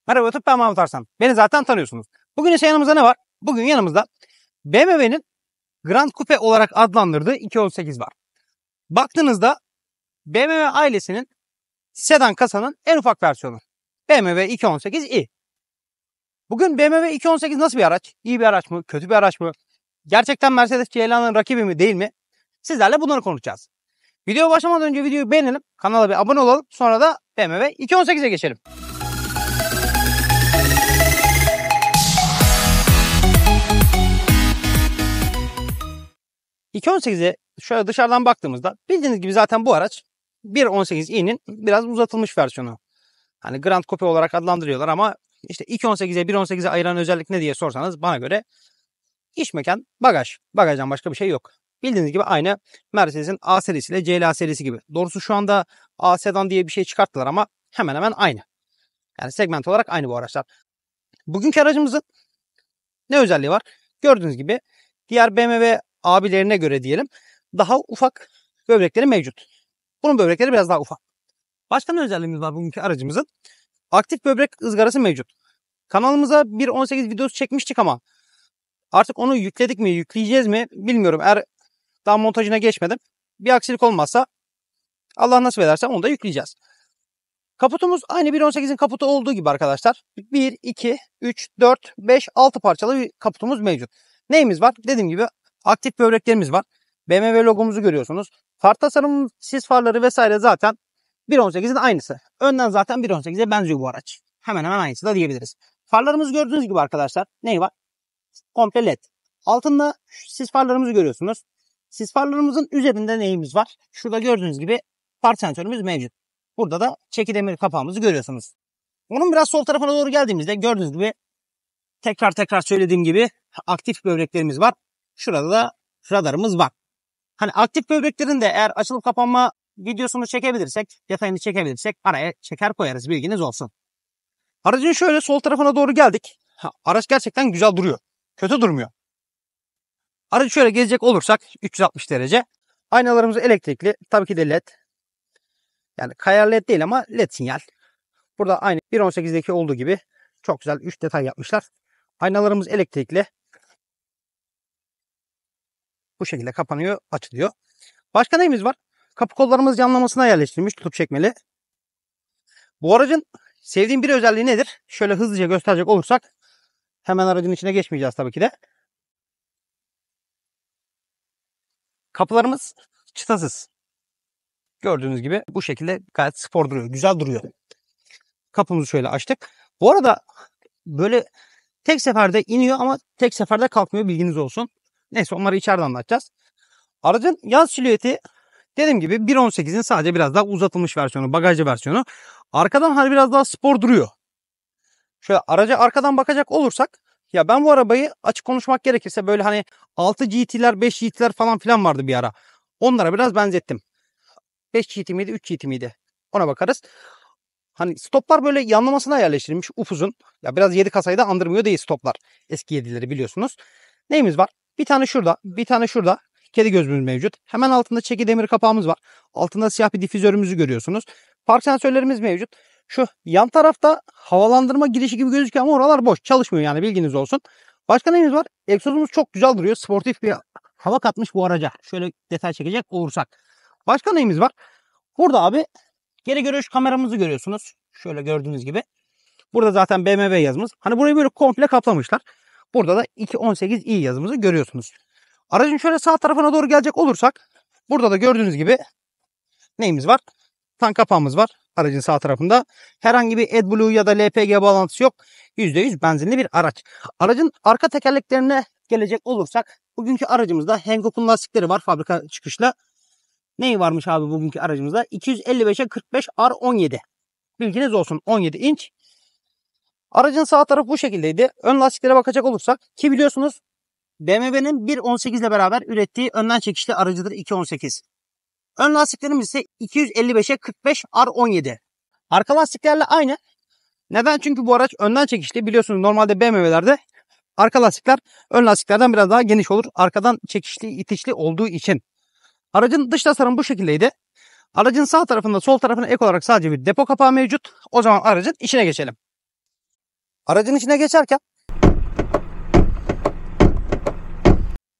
Merhaba YouTube, ben Mahmut Arslan. Beni zaten tanıyorsunuz. Bugün ise yanımızda ne var? Bugün yanımızda BMW'nin Grand Coupe olarak adlandırdığı 218 var. Baktığınızda BMW ailesinin sedan kasanın en ufak versiyonu. BMW 218i. Bugün BMW 218 nasıl bir araç? İyi bir araç mı? Kötü bir araç mı? Gerçekten Mercedes CLA'nın rakibi mi değil mi? Sizlerle bunları konuşacağız. Videoya başlamadan önce videoyu beğenelim. Kanala bir abone olalım. Sonra da BMW 218'e geçelim. ...218'e şöyle dışarıdan baktığımızda bildiğiniz gibi zaten bu araç 1.18i'nin biraz uzatılmış versiyonu. Hani Grand Coupe olarak adlandırıyorlar ama işte 2.18'e 1.18'e ayıran özellik ne diye sorsanız bana göre iç mekan bagaj. Bagajdan başka bir şey yok. Bildiğiniz gibi aynı Mercedes'in A serisi ile CLA serisi gibi. Doğrusu şu anda A sedan diye bir şey çıkarttılar ama hemen hemen aynı. Yani segment olarak aynı bu araçlar. Bugünkü aracımızın ne özelliği var? Gördüğünüz gibi diğer BMW abilerine göre diyelim daha ufak böbrekleri mevcut. Bunun böbrekleri biraz daha ufak. Başka ne özelliğimiz var bugünkü aracımızın? Aktif böbrek ızgarası mevcut. Kanalımıza 1.18 videosu çekmiştik ama artık onu yükledik mi, yükleyeceğiz mi bilmiyorum. Eğer daha montajına geçmedim. Bir aksilik olmazsa Allah nasip ederse onu da yükleyeceğiz. Kaputumuz aynı 1.18'in kaputu olduğu gibi arkadaşlar. 1, 2, 3, 4, 5, 6 parçalı bir kaputumuz mevcut. Neyimiz var? Dediğim gibi aktif böbreklerimiz var. BMW logomuzu görüyorsunuz. Far tasarımı, sis farları vesaire zaten 1.18'in aynısı. Önden zaten 1.18'e benziyor bu araç. Hemen hemen aynısı da diyebiliriz. Farlarımız gördüğünüz gibi arkadaşlar. Neyi var? Komple LED. Altında sis farlarımızı görüyorsunuz. Sis farlarımızın üzerinde neyimiz var? Şurada gördüğünüz gibi far sensörümüz mevcut. Burada da çekidemir kapağımızı görüyorsunuz. Onun biraz sol tarafına doğru geldiğimizde gördüğünüz gibi tekrar söylediğim gibi aktif böbreklerimiz var. Şurada da radarımız var. Hani aktif böbreklerin de eğer açılıp kapanma videosunu çekebilirsek, detayını çekebilirsek araya çeker koyarız, bilginiz olsun. Aracın şöyle sol tarafına doğru geldik. Araç gerçekten güzel duruyor. Kötü durmuyor. Aracı şöyle gezecek olursak 360 derece. Aynalarımız elektrikli. Tabii ki de LED. Yani kayar LED değil ama LED sinyal. Burada aynı 1.18'deki olduğu gibi çok güzel 3 detay yapmışlar. Aynalarımız elektrikli. Bu şekilde kapanıyor, açılıyor. Başka neyimiz var? Kapı kollarımız yanlamasına yerleştirilmiş, tutup çekmeli. Bu aracın sevdiğim bir özelliği nedir? Şöyle hızlıca gösterecek olursak, hemen aracın içine geçmeyeceğiz tabii ki de. Kapılarımız çıtasız. Gördüğünüz gibi bu şekilde gayet spor duruyor, güzel duruyor. Kapımızı şöyle açtık. Bu arada böyle tek seferde iniyor ama tek seferde kalkmıyor, bilginiz olsun. Neyse, onları içeride anlatacağız. Aracın yan silüeti dediğim gibi 1.18'in sadece biraz daha uzatılmış versiyonu, bagajlı versiyonu. Arkadan hani biraz daha spor duruyor. Şöyle araca arkadan bakacak olursak, ya ben bu arabayı açık konuşmak gerekirse böyle hani 6 GT'ler 5 GT'ler falan filan vardı bir ara. Onlara biraz benzettim. 5 GT miydi 3 GT miydi? Ona bakarız. Hani stoplar böyle yanlamasına yerleştirilmiş upuzun. Ya biraz 7 kasayı da andırmıyor değil stoplar. Eski 7'leri biliyorsunuz. Neyimiz var? Bir tane şurada, bir tane şurada. Kedi gözümüz mevcut. Hemen altında çeki demir kapağımız var. Altında siyah bir difüzörümüzü görüyorsunuz. Park sensörlerimiz mevcut. Şu yan tarafta havalandırma girişi gibi gözüküyor ama oralar boş. Çalışmıyor yani, bilginiz olsun. Başka neyimiz var? Egzozumuz çok güzel duruyor. Sportif bir hava katmış bu araca. Şöyle detay çekecek olursak. Başka neyimiz var? Burada abi geri görüş kameramızı görüyorsunuz. Şöyle gördüğünüz gibi. Burada zaten BMW yazımız. Hani burayı böyle komple kaplamışlar. Burada da 218i yazımızı görüyorsunuz. Aracın şöyle sağ tarafına doğru gelecek olursak, burada da gördüğünüz gibi neyimiz var? Tank kapağımız var aracın sağ tarafında. Herhangi bir AdBlue ya da LPG bağlantısı yok. %100 benzinli bir araç. Aracın arka tekerleklerine gelecek olursak, bugünkü aracımızda Hankook'un lastikleri var fabrika çıkışla. Neyi varmış abi bugünkü aracımızda? 255'e 45 R17. Bilginiz olsun, 17 inç. Aracın sağ tarafı bu şekildeydi. Ön lastiklere bakacak olursak, ki biliyorsunuz BMW'nin 1.18 ile beraber ürettiği önden çekişli aracıdır 2.18. Ön lastiklerimiz ise 255'e 45 R17. Arka lastiklerle aynı. Neden? Çünkü bu araç önden çekişli. Biliyorsunuz normalde BMW'lerde arka lastikler ön lastiklerden biraz daha geniş olur. Arkadan çekişli, itişli olduğu için. Aracın dış tasarımı bu şekildeydi. Aracın sağ tarafında, sol tarafına ek olarak sadece bir depo kapağı mevcut. O zaman aracın içine geçelim. Aracın içine geçerken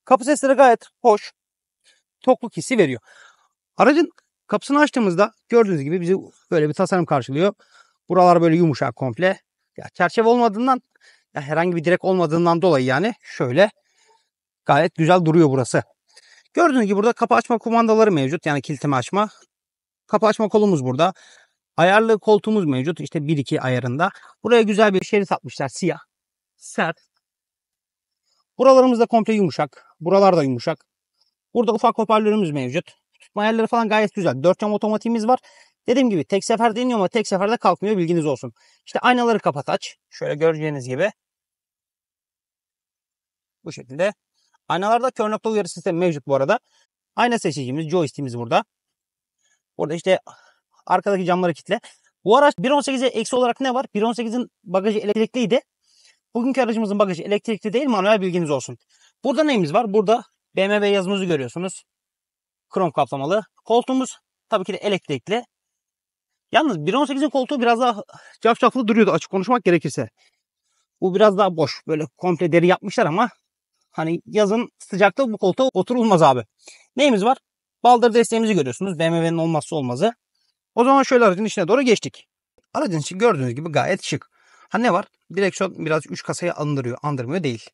kapı sesleri gayet hoş. Tokluk hissi veriyor. Aracın kapısını açtığımızda gördüğünüz gibi bizi böyle bir tasarım karşılıyor. Buralar böyle yumuşak komple. Ya çerçeve olmadığından, ya herhangi bir direk olmadığından dolayı yani şöyle gayet güzel duruyor burası. Gördüğünüz gibi burada kapı açma kumandaları mevcut. Yani kilitimi açma. Kapı açma kolumuz burada. Ayarlı koltuğumuz mevcut. İşte 1-2 ayarında. Buraya güzel bir şerit atmışlar. Siyah. Sert. Buralarımız da komple yumuşak. Buralar da yumuşak. Burada ufak hoparlörümüz mevcut. Tutma ayarları falan gayet güzel. 4 cam otomatiğimiz var. Dediğim gibi tek seferde iniyor ama tek seferde kalkmıyor, bilginiz olsun. İşte aynaları kapat aç. Şöyle göreceğiniz gibi. Bu şekilde. Aynalarda kör nokta uyarı sistemi mevcut bu arada. Ayna seçicimiz, joystick'imiz burada. Burada işte arkadaki camları kilitle. Bu araç 1.18'e eksi olarak ne var? 1.18'in bagajı elektrikliydi. Bugünkü aracımızın bagajı elektrikli değil, manuel, bilginiz olsun. Burada neyimiz var? Burada BMW yazımızı görüyorsunuz. Krom kaplamalı. Koltuğumuz tabii ki de elektrikli. Yalnız 1.18'in koltuğu biraz daha cafcaflı duruyordu açık konuşmak gerekirse. Bu biraz daha boş. Böyle komple deri yapmışlar ama hani yazın sıcakta bu koltuğa oturulmaz abi. Neyimiz var? Baldır desteğimizi görüyorsunuz. BMW'nin olmazsa olmazı. O zaman şöyle aracın içine doğru geçtik. Aracın içi gördüğünüz gibi gayet şık. Ha ne var? Direksiyon biraz 3 kasayı andırıyor. Andırmıyor değil.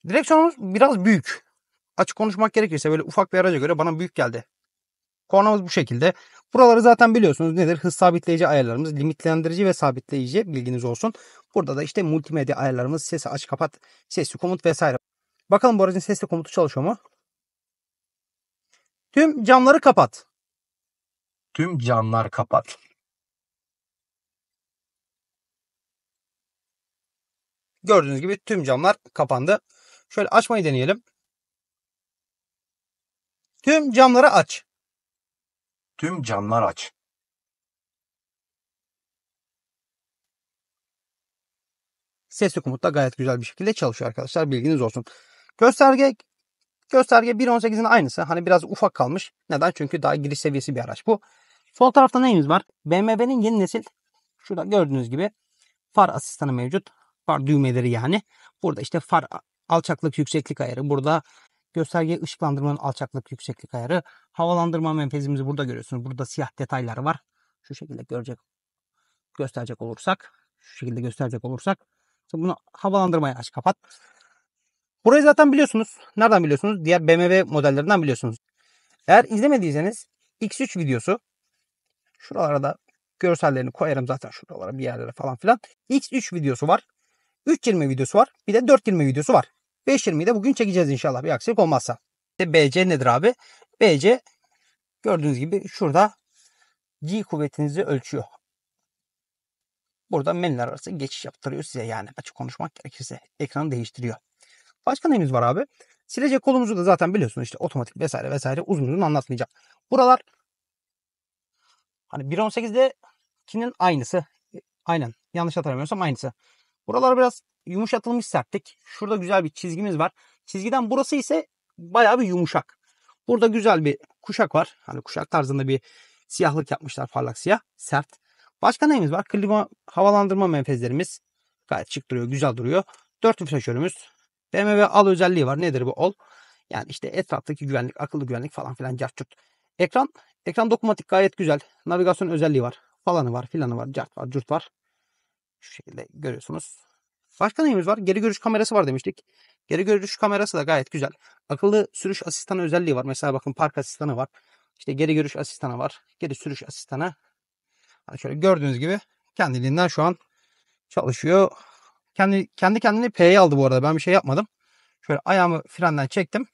Direksiyonumuz biraz büyük. Açık konuşmak gerekirse böyle ufak bir araca göre bana büyük geldi. Kornamız bu şekilde. Buraları zaten biliyorsunuz nedir? Hız sabitleyici ayarlarımız, limitlendirici ve sabitleyici, bilginiz olsun. Burada da işte multimedya ayarlarımız, sesi aç kapat, sesli komut vesaire. Bakalım bu aracın sesli komutu çalışıyor mu? Tüm camları kapat. Tüm camlar kapat. Gördüğünüz gibi tüm camlar kapandı. Şöyle açmayı deneyelim. Tüm camları aç. Tüm camlar aç. Sesli komut da gayet güzel bir şekilde çalışıyor arkadaşlar. Bilginiz olsun. Gösterge 1.18'in aynısı. Hani biraz ufak kalmış. Neden? Çünkü daha giriş seviyesi bir araç bu. Sol tarafta neyimiz var? BMW'nin yeni nesil, şurada gördüğünüz gibi far asistanı mevcut. Far düğmeleri yani. Burada işte far alçaklık yükseklik ayarı. Burada gösterge ışıklandırmanın alçaklık yükseklik ayarı. Havalandırma menfezimizi burada görüyorsunuz. Burada siyah detaylar var. Şu şekilde gösterecek olursak. Şu şekilde gösterecek olursak. Bunu havalandırmaya aç kapat. Burayı zaten biliyorsunuz. Nereden biliyorsunuz? Diğer BMW modellerinden biliyorsunuz. Eğer izlemediyseniz X3 videosu, şuralara da görsellerini koyarım zaten, şuralara bir yerlere falan filan. X3 videosu var. 3.20 videosu var. Bir de 4.20 videosu var. 5.20'yi de bugün çekeceğiz inşallah, bir aksilik olmazsa. İşte BC nedir abi? BC gördüğünüz gibi şurada G kuvvetinizi ölçüyor. Burada menüler arası geçiş yaptırıyor size, yani açık konuşmak gerekirse ekranı değiştiriyor. Başka neyimiz var abi? Silecek kolumuzu da zaten biliyorsunuz, işte otomatik vesaire vesaire, uzun uzun anlatmayacağım. Buralar hani 1.18'dekinin aynısı. Aynen, yanlış hatırlamıyorsam aynısı. Buralar biraz yumuşatılmış sertlik. Şurada güzel bir çizgimiz var. Çizgiden burası ise bayağı bir yumuşak. Burada güzel bir kuşak var. Hani kuşak tarzında bir siyahlık yapmışlar, parlak siyah, sert. Başka neyimiz var? Klima, havalandırma menfezlerimiz gayet şık duruyor, güzel duruyor. 4 flaşörümüz. BMW al özelliği var. Nedir bu all? Yani işte etraftaki güvenlik, akıllı güvenlik falan filan, cart curt. Ekran dokunmatik gayet güzel. Navigasyon özelliği var. Falanı var, filanı var, cart var, curt var. Şu şekilde görüyorsunuz. Başka neyimiz var? Geri görüş kamerası var demiştik. Geri görüş kamerası da gayet güzel. Akıllı sürüş asistanı özelliği var. Mesela bakın, park asistanı var. İşte geri görüş asistanı var. Geri sürüş asistanı. Hani şöyle gördüğünüz gibi kendiliğinden şu an çalışıyor. Kendi kendine P'ye aldı bu arada. Ben bir şey yapmadım. Şöyle ayağımı frenden çektim.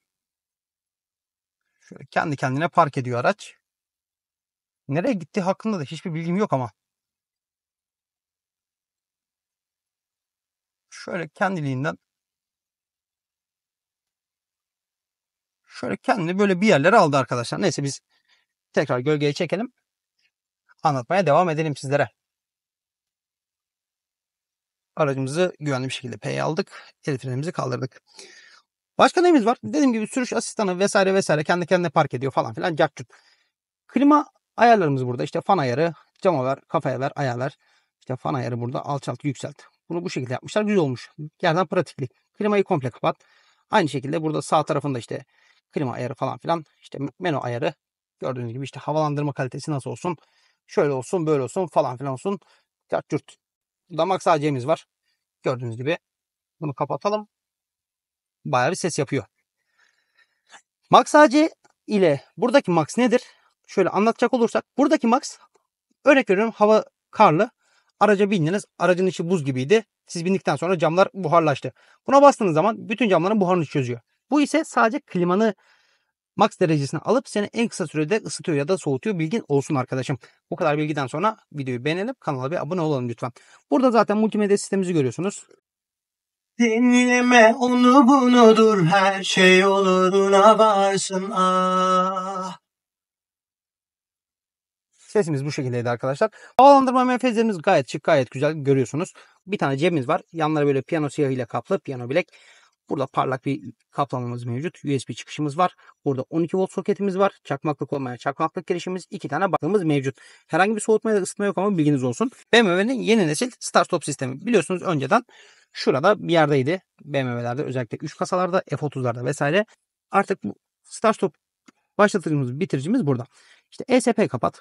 Şöyle kendi kendine park ediyor araç. Nereye gitti hakkında da hiçbir bilgim yok ama. Şöyle kendiliğinden kendini böyle bir yerlere aldı arkadaşlar. Neyse, biz tekrar gölgeye çekelim. Anlatmaya devam edelim sizlere. Aracımızı güvenli bir şekilde P'ye aldık. El frenimizi kaldırdık. Başka neyimiz var? Dediğim gibi sürüş asistanı vesaire vesaire, kendi kendine park ediyor falan filan. Cart. Klima ayarlarımız burada. İşte fan ayarı, cama ver, kafaya ver, ayar ver. İşte fan ayarı burada, alçalt, yükselt. Bunu bu şekilde yapmışlar. Güzel olmuş. Yerden pratiklik. Klimayı komple kapat. Aynı şekilde burada sağ tarafında işte klima ayarı falan filan. İşte menü ayarı. Gördüğünüz gibi işte havalandırma kalitesi nasıl olsun. Şöyle olsun böyle olsun falan filan olsun. Cart. Burada max AC'miz var. Gördüğünüz gibi. Bunu kapatalım. Bayağı bir ses yapıyor. Max AC ile buradaki max nedir? Şöyle anlatacak olursak. Buradaki max, örnek veriyorum, hava karlı. Araca bindiniz. Aracın içi buz gibiydi. Siz bindikten sonra camlar buharlaştı. Buna bastığınız zaman bütün camların buharını çözüyor. Bu ise sadece klimanı max derecesine alıp seni en kısa sürede ısıtıyor ya da soğutuyor. Bilgin olsun arkadaşım. Bu kadar bilgiden sonra videoyu beğenelim. Kanala bir abone olalım lütfen. Burada zaten multimedya sistemimizi görüyorsunuz. Dinleme onu bunudur, her şey oluruna varsın ah. Sesimiz bu şekildeydi arkadaşlar. Havalandırma menfezlerimiz gayet şık, gayet güzel görüyorsunuz. Bir tane cebimiz var. Yanları böyle piyano siyahıyla kaplı, piyano bilek. Burada parlak bir kaplamamız mevcut. USB çıkışımız var. Burada 12 volt soketimiz var. Çakmaklık olmayan çakmaklık girişimiz. 2 tane baklığımız mevcut. Herhangi bir soğutma ya da ısıtma yok ama bilginiz olsun. BMW'nin yeni nesil start stop sistemi. Biliyorsunuz önceden şurada bir yerdeydi. BMW'lerde özellikle 3 kasalarda, F30'larda vesaire. Artık bu start stop başlatıcımız, bitiricimiz burada. İşte ESP kapat.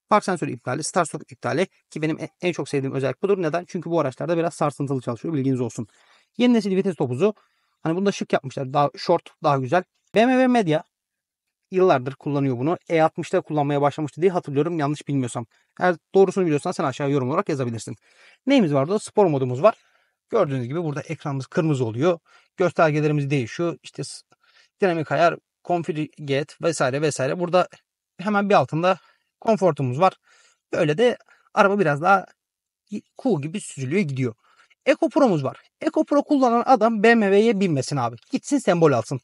Park sensörü iptali, start stop iptali, ki benim en çok sevdiğim özellik budur. Neden? Çünkü bu araçlarda biraz sarsıntılı çalışıyor. Bilginiz olsun. Yeni nesil vites topuzu. Hani bunu da şık yapmışlar. Daha short, daha güzel. BMW Media yıllardır kullanıyor bunu. E60'da kullanmaya başlamıştı diye hatırlıyorum. Yanlış bilmiyorsam. Eğer doğrusunu biliyorsan sen aşağıya yorum olarak yazabilirsin. Neyimiz var burada? Spor modumuz var. Gördüğünüz gibi burada ekranımız kırmızı oluyor. Göstergelerimiz değişiyor. İşte dinamik ayar, configure vesaire vesaire. Burada hemen bir altında konfortumuz var. Böyle de araba biraz daha cool gibi süzülüyor gidiyor. Eco Pro'muz var. Eco Pro kullanan adam BMW'ye binmesin abi. Gitsin sembol alsın.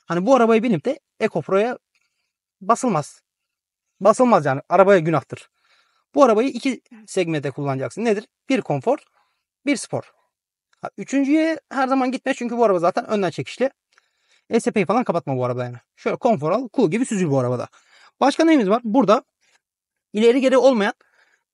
Hani bu arabayı binip de Eco Pro'ya basılmaz. Basılmaz yani. Arabaya günahtır. Bu arabayı iki segmente kullanacaksın. Nedir? Bir konfor, bir spor. Üçüncüye her zaman gitme çünkü bu araba zaten önden çekişli. ESP'yi falan kapatma bu arada yani. Şöyle konfor al, cool gibi süzül bu arabada. Başka neyimiz var? Burada ileri geri olmayan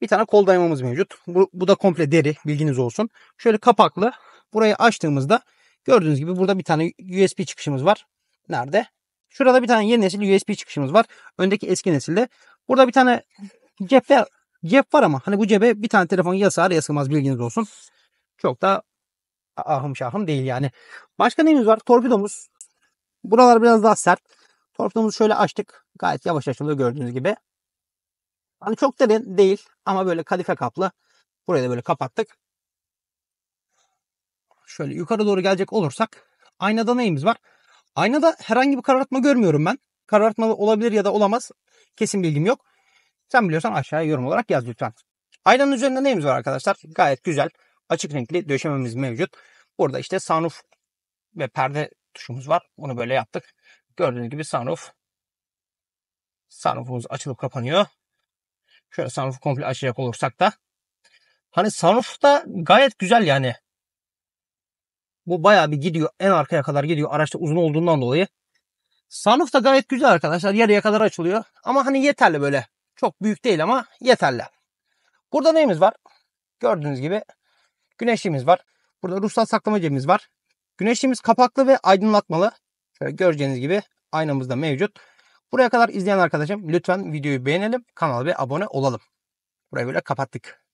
bir tane kol dayamamız mevcut. Bu da komple deri, bilginiz olsun. Şöyle kapaklı. Burayı açtığımızda gördüğünüz gibi burada bir tane USB çıkışımız var. Nerede? Şurada bir tane yeni nesil USB çıkışımız var. Öndeki eski nesilde. Burada bir tane cep var ama hani bu cebe bir tane telefon ya sığar ya sığmaz, bilginiz olsun. Çok da ahım şahım değil yani. Başka neyimiz var? Torpidomuz. Buralar biraz daha sert. Torpidomuzu şöyle açtık. Gayet yavaş açılıyor gördüğünüz gibi. Hani çok derin değil ama böyle kadife kaplı. Burayı da böyle kapattık. Şöyle yukarı doğru gelecek olursak aynada neyimiz var? Aynada herhangi bir karartma görmüyorum ben. Karartmalı olabilir ya da olamaz. Kesin bilgim yok. Sen biliyorsan aşağıya yorum olarak yaz lütfen. Aynanın üzerinde neyimiz var arkadaşlar? Gayet güzel. Açık renkli döşememiz mevcut. Burada işte sunroof ve perde tuşumuz var. Bunu böyle yaptık. Gördüğünüz gibi sunroof. Sunroofumuz açılıp kapanıyor. Şöyle sunroof komple açacak olursak da. Hani sunroof da gayet güzel yani. Bu bayağı bir gidiyor. En arkaya kadar gidiyor. Araçta uzun olduğundan dolayı. Sunroof da gayet güzel arkadaşlar. Yarıya kadar açılıyor. Ama hani yeterli böyle. Çok büyük değil ama yeterli. Burada neyimiz var? Gördüğünüz gibi güneşliğimiz var. Burada ruhsat saklama cebimiz var. Güneşliğimiz kapaklı ve aydınlatmalı. Şöyle göreceğiniz gibi aynamız da mevcut. Buraya kadar izleyen arkadaşım lütfen videoyu beğenelim. Kanala bir abone olalım. Burayı böyle kapattık.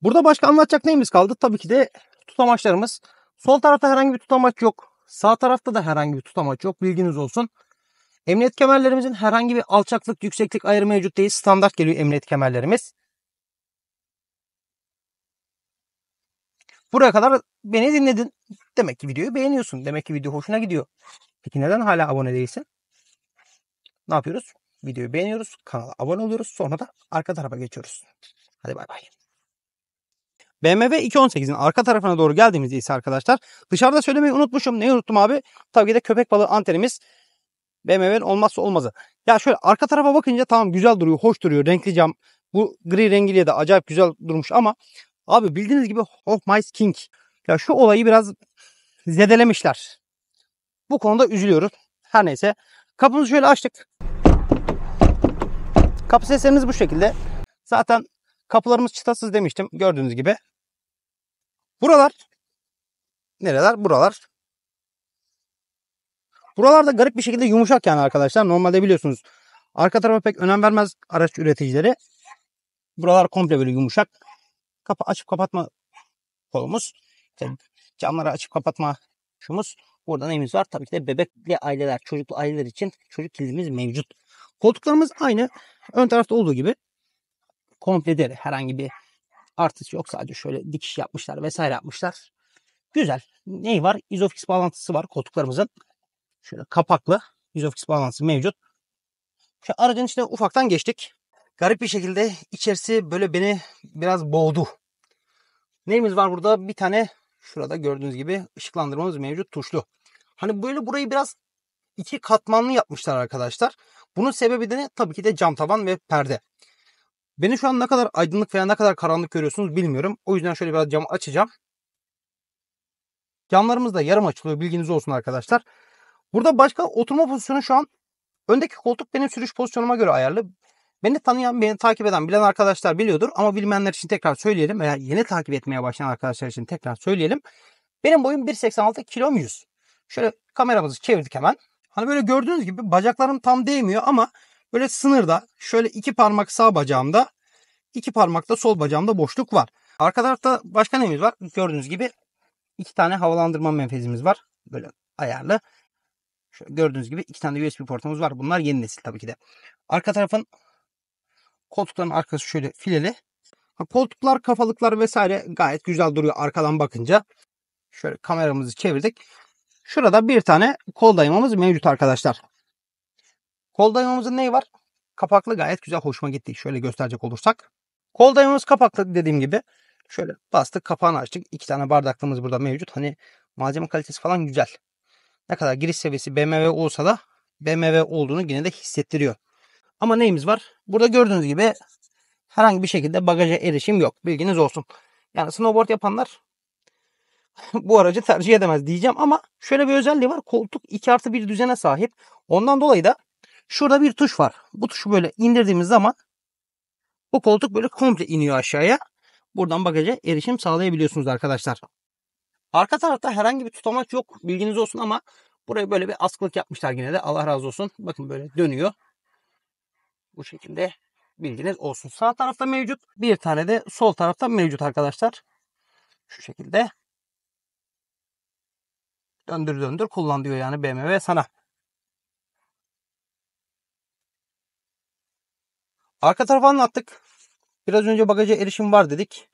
Burada başka anlatacak neyimiz kaldı? Tabii ki de tutamaçlarımız. Sol tarafta herhangi bir tutamaç yok. Sağ tarafta da herhangi bir tutamaç yok. Bilginiz olsun. Emniyet kemerlerimizin herhangi bir alçaklık, yükseklik ayarı mevcut değil. Standart geliyor emniyet kemerlerimiz. Buraya kadar beni dinledin. Demek ki videoyu beğeniyorsun. Demek ki video hoşuna gidiyor. Peki neden hala abone değilsin? Ne yapıyoruz? Videoyu beğeniyoruz. Kanala abone oluyoruz. Sonra da arka tarafa geçiyoruz. Hadi bay bay. BMW 218'in arka tarafına doğru geldiğimizde ise arkadaşlar dışarıda söylemeyi unutmuşum. Neyi unuttum abi? Tabii ki de köpek balığı antenimiz BMW'nin olmazsa olmazı. Ya şöyle arka tarafa bakınca tamam güzel duruyor, hoş duruyor. Renkli cam. Bu gri rengiyle de acayip güzel durmuş ama abi bildiğiniz gibi Of My King. Ya şu olayı biraz zedelemişler. Bu konuda üzülüyoruz. Her neyse. Kapımızı şöyle açtık. Kapı seslerimiz bu şekilde. Zaten Kapılarımız çıtasız demiştim. Gördüğünüz gibi. Buralar nereler? Buralar. Buralarda garip bir şekilde yumuşak yani arkadaşlar. Normalde biliyorsunuz arka tarafa pek önem vermez araç üreticileri. Buralar komple böyle yumuşak. Kapı açıp kapatma kolumuz. İşte camları açıp kapatma şumuz. Burada neyimiz var? Tabii ki de bebekli aileler, çocuklu aileler için çocuk kilidimiz mevcut. Koltuklarımız aynı. Ön tarafta olduğu gibi komple deri. Herhangi bir artısı yok. Sadece şöyle dikiş yapmışlar vesaire yapmışlar. Güzel. Neyi var? Isofix bağlantısı var koltuklarımızın. Şöyle kapaklı Isofix bağlantısı mevcut. Şu aracın içine ufaktan geçtik. Garip bir şekilde içerisi böyle beni biraz boğdu. Neyimiz var burada? Bir tane şurada gördüğünüz gibi ışıklandırmamız mevcut tuşlu. Hani böyle burayı biraz iki katmanlı yapmışlar arkadaşlar. Bunun sebebi de ne? Tabii ki de cam tavan ve perde. Beni şu an ne kadar aydınlık veya ne kadar karanlık görüyorsunuz bilmiyorum. O yüzden şöyle biraz camı açacağım. Camlarımız da yarım açılıyor, bilginiz olsun arkadaşlar. Burada başka oturma pozisyonu şu an öndeki koltuk benim sürüş pozisyonuma göre ayarlı. Beni tanıyan, beni takip eden, bilen arkadaşlar biliyordur. Ama bilmeyenler için tekrar söyleyelim. Veya yeni takip etmeye başlayan arkadaşlar için tekrar söyleyelim. Benim boyum 1.86, kilom 100. Şöyle kameramızı çevirdik hemen. Hani böyle gördüğünüz gibi bacaklarım tam değmiyor ama böyle sınırda şöyle iki parmak sağ bacağımda, iki parmak da sol bacağımda boşluk var. Arka tarafta başka neyimiz var? Gördüğünüz gibi iki tane havalandırma menfezimiz var. Böyle ayarlı. Şöyle gördüğünüz gibi iki tane USB portumuz var. Bunlar yeni nesil tabii ki de. Arka tarafın koltukların arkası şöyle fileli. Koltuklar, kafalıklar vesaire gayet güzel duruyor arkadan bakınca. Şöyle kameramızı çevirdik. Şurada bir tane kol dayamamız mevcut arkadaşlar. Kol dayamamızın neyi var? Kapaklı, gayet güzel, hoşuma gitti. Şöyle gösterecek olursak. Kol dayamamız kapaklı dediğim gibi. Şöyle bastık, kapağını açtık. İki tane bardaklığımız burada mevcut. Hani malzeme kalitesi falan güzel. Ne kadar giriş seviyesi BMW olsa da BMW olduğunu yine de hissettiriyor. Ama neyimiz var? Burada gördüğünüz gibi herhangi bir şekilde bagaja erişim yok. Bilginiz olsun. Yani snowboard yapanlar bu aracı tercih edemez diyeceğim ama şöyle bir özelliği var. Koltuk 2+1 düzene sahip. Ondan dolayı da şurada bir tuş var. Bu tuşu böyle indirdiğimiz zaman bu koltuk böyle komple iniyor aşağıya. Buradan bagaja erişim sağlayabiliyorsunuz arkadaşlar. Arka tarafta herhangi bir tutamaç yok. Bilginiz olsun ama buraya böyle bir askılık yapmışlar yine de. Allah razı olsun. Bakın böyle dönüyor. Bu şekilde bilginiz olsun. Sağ tarafta mevcut. Bir tane de sol tarafta mevcut arkadaşlar. Şu şekilde. Döndür döndür kullan diyor yani BMW sana. Arka tarafa anlattık. Biraz önce bagaja erişim var dedik.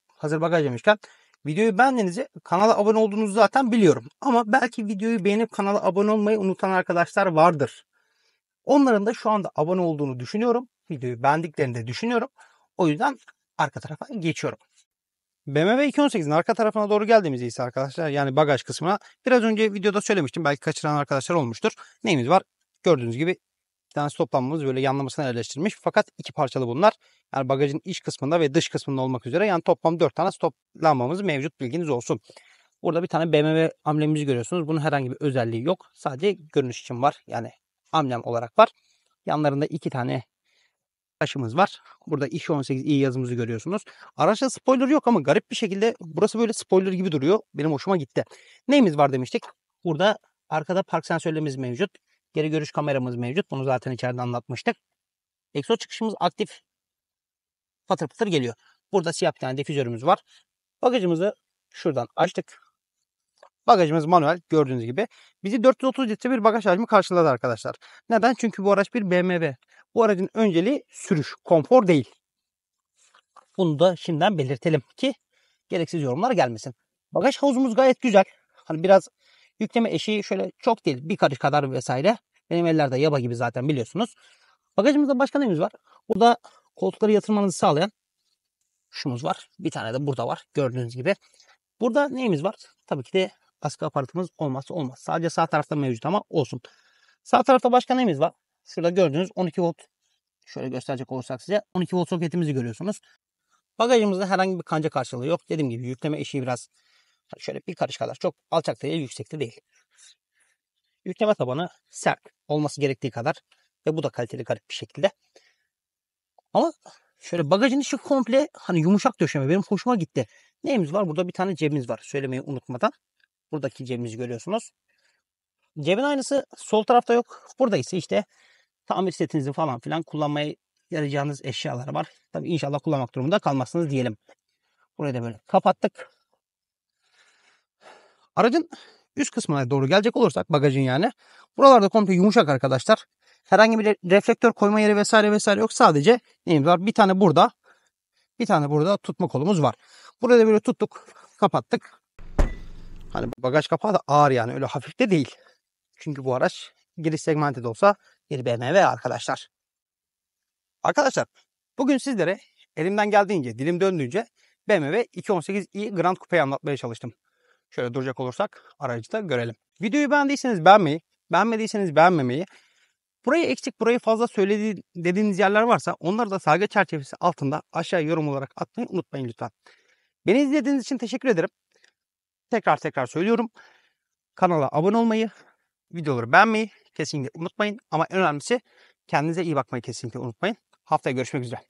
Hazır bagaj demişken. Videoyu beğendiğinizi, kanala abone olduğunuzu zaten biliyorum. Ama belki videoyu beğenip kanala abone olmayı unutan arkadaşlar vardır. Onların da şu anda abone olduğunu düşünüyorum. Videoyu beğendiklerini de düşünüyorum. O yüzden arka tarafa geçiyorum. BMW 218'in arka tarafına doğru geldiğimizde ise arkadaşlar, yani bagaj kısmına, biraz önce videoda söylemiştim. Belki kaçıran arkadaşlar olmuştur. Neyimiz var? Gördüğünüz gibi bir tane stop lambamız böyle yanlamasına yerleştirilmiş. Fakat iki parçalı bunlar. Yani bagajın iç kısmında ve dış kısmında olmak üzere. Yani toplam 4 tane stop lambamız mevcut, bilginiz olsun. Burada bir tane BMW amblemimizi görüyorsunuz. Bunun herhangi bir özelliği yok. Sadece görünüş için var. Yani amblem olarak var. Yanlarında iki tane taşımız var. Burada iş 18i yazımızı görüyorsunuz. Araçta spoiler yok ama garip bir şekilde burası böyle spoiler gibi duruyor. Benim hoşuma gitti. Neyimiz var demiştik? Burada arkada park sensörlerimiz mevcut. Geri görüş kameramız mevcut. Bunu zaten içeride anlatmıştık. Egzoz çıkışımız aktif. Patır patır geliyor. Burada siyah bir tane difüzörümüz var. Bagajımızı şuradan açtık. Bagajımız manuel, gördüğünüz gibi. Bizi 430 litre bir bagaj hacmi karşıladı arkadaşlar. Neden? Çünkü bu araç bir BMW. Bu aracın önceliği sürüş, konfor değil. Bunu da şimdiden belirtelim ki gereksiz yorumlar gelmesin. Bagaj havuzumuz gayet güzel. Hani biraz yükleme eşiği şöyle çok değil, bir karış kadar vesaire. Benim ellerde yaba gibi zaten biliyorsunuz. Bagajımızda başka neyimiz var? Burada koltukları yatırmanızı sağlayan şumuz var. Bir tane de burada var, gördüğünüz gibi. Burada neyimiz var? Tabii ki de askı aparatımız olmazsa olmaz. Sadece sağ tarafta mevcut ama olsun. Sağ tarafta başka neyimiz var? Şurada gördüğünüz 12 volt. Şöyle gösterecek olursak size 12 volt soketimizi görüyorsunuz. Bagajımızda herhangi bir kanca karşılığı yok. Dediğim gibi yükleme eşiği biraz şöyle bir karış kadar. Çok alçak değil, yüksek de değil. Yükleme tabanı sert olması gerektiği kadar ve bu da kaliteli garip bir şekilde. Ama Şöyle bagajın içi komple hani yumuşak döşeme. Benim hoşuma gitti. Neyimiz var? Burada bir tane cebimiz var. Söylemeyi unutmadan. Buradaki cebimizi görüyorsunuz. Cebin aynısı sol tarafta yok. Burada ise işte tamir setinizi falan filan kullanmaya yarayacağınız eşyalar var. Tabii inşallah kullanmak durumunda kalmazsınız diyelim. Burayı da böyle kapattık. Aracın üst kısmına doğru gelecek olursak bagajın yani. Buralarda komple yumuşak arkadaşlar. Herhangi bir reflektör koyma yeri vesaire vesaire yok. Sadece neyimiz var? Bir tane burada. Bir tane burada tutma kolumuz var. Burada böyle tuttuk. Kapattık. Hani bagaj kapağı da ağır yani. Öyle hafif de değil. Çünkü bu araç giriş segmenti de olsa bir BMW arkadaşlar. Arkadaşlar bugün sizlere elimden geldiğince, dilim döndüğünce BMW 218i Grand Coupe'yi anlatmaya çalıştım. Şöyle duracak olursak aracı da görelim. Videoyu beğendiyseniz beğenmeyi, beğenmediyseniz beğenmemeyi, burayı eksik, burayı fazla söylediği dediğiniz yerler varsa onları da saygı çerçevesi altında aşağı yorum olarak atmayı unutmayın lütfen. Beni izlediğiniz için teşekkür ederim. Tekrar söylüyorum. Kanala abone olmayı, videoları beğenmeyi kesinlikle unutmayın. Ama en önemlisi kendinize iyi bakmayı kesinlikle unutmayın. Haftaya görüşmek üzere.